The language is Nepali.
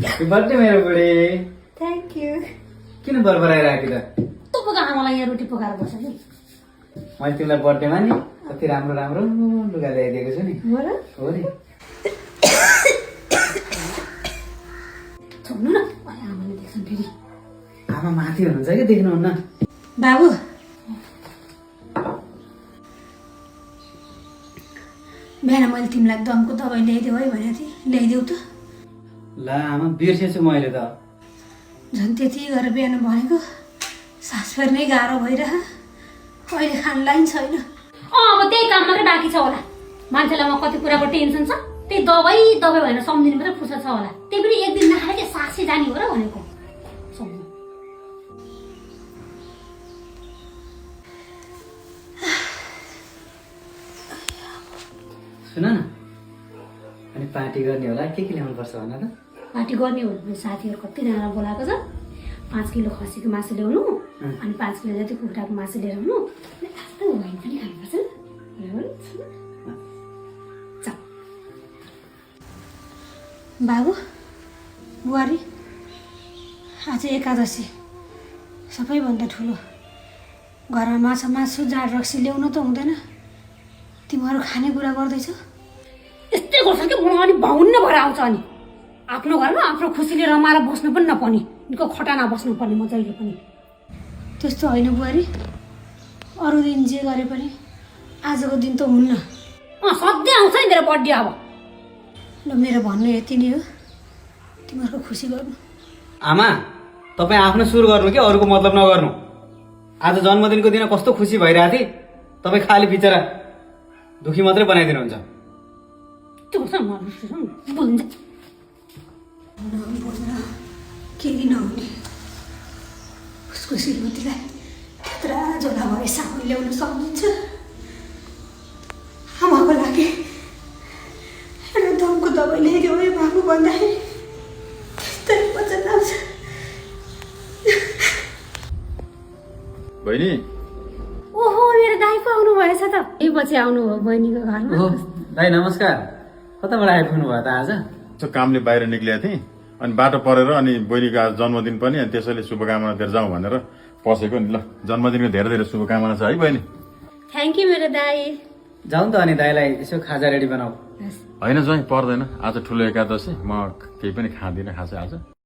ह्याप्पी बर्थडे मेरो बुढी। Thank you. किन बरबराइरहेको त? तँ पो आमालाई यहाँ रोटी पकाएर बस्छ नि। मैले तिमीलाई बर्थडेमा नि कति राम्रो राम्रो लुगा ल्याइदिएको छु नि। हो र? हो नि। छोड्नु न, अहिले आमाले देख्छन् फेरि। आमा माथि हुनुहुन्छ कि देख्नुहुन्न? बाबु बिहान मैले तिमीलाई दमको दबाई ल्याइदेऊ है भनेको थिएँ, ल्याइदेऊ त। ला आमा बिर्सेछु मैले त। झन् त्यति गरेर बिहान भनेको सास फेर्नै गाह्रो भइरह, अहिले खानलाई नि छैन। अब त्यही काम मात्रै बाँकी छ होला। मान्छेलाई म कति कुराको टेन्सन छ, त्यही दबाई दबाई भनेर सम्झिनु मात्रै फुर्सद छ होला। त्यही पनि एक दिन नखाएर के सासै जाने हो र भनेको। सम्झनु सुन न, अनि पार्टी गर्ने होला, के ल्याउनु पर्छ भन त? पार्टी गर्ने हो भने साथीहरू कतिजना बोलाएको छ। 5 किलो खसीको मासु ल्याउनु, अनि 5 किलो जति कुखुराको मासु लिएर आउनु, अनि आफ्नो वाइन पनि खानुपर्छ। बाबु बुहारी आज एकादशी सबैभन्दा ठुलो। घरमा माछा मासु जाँड रक्सी ल्याउनु त हुँदैन, तिमीहरू खानेकुरा गर्दैछ। यस्तै गर्छ कि म अनि भाउन्न भएर आउँछ। अनि आफ्नो घरमा आफ्नो खुसीले रमाएर बस्नु पनि नपर्ने, निको खटाना बस्नुपर्ने म जहिले पनि। त्यस्तो होइन बुहारी, अरू दिन जे गरे पनि आजको दिन त हुन्न। सधैँ आउँछ नि मेरो बर्थडे। अब ल मेरो भन्नु यति नै हो, तिमीहरूको खुसी गर्नु। आमा तपाईँ आफ्नो सुरु गर्नु कि अरूको मतलब नगर्नु। आज जन्मदिनको दिन कस्तो खुसी भइरहेको थिएँ, तपाईँ खाली बिचरा दुखी मात्रै बनाइदिनुहुन्छ। त्यो बोल्छ केही नहुने उसको श्रीमतीलाई त्यत्रा झोला भए साबुन ल्याउन सक्नुहुन्छ। आमाको लागि एउटा दमको दबाई ल्याइदेऊ है बाबु भन्दाखेरि त्यस्तै वचन आउँछ। बहिनी ओहो मेरो दाइ पो आउनु भएछ त। यही पछि आउनु हो बहिनीको घरमा। हो दाइ नमस्कार। कताबाट आइपुग्नु भयो त आज? यसो कामले बाहिर निक्लिएको थिएँ, अनि बाटो परेर अनि बहिनीको आज जन्मदिन पनि, अनि त्यसैले शुभकामना दिएर जाउँ भनेर पसेको नि। ल जन्मदिनको धेरै धेरै शुभकामना छ है बहिनी। थ्याङ्क यू मेरो दाइ। जाउँ त अनि दाइलाई यसो खाजा रेडी बनाऊ। होइन ज्वाइँ पर्दैन, आज ठुलो एकादशी, म केही पनि खाँदिनँ खासै आज।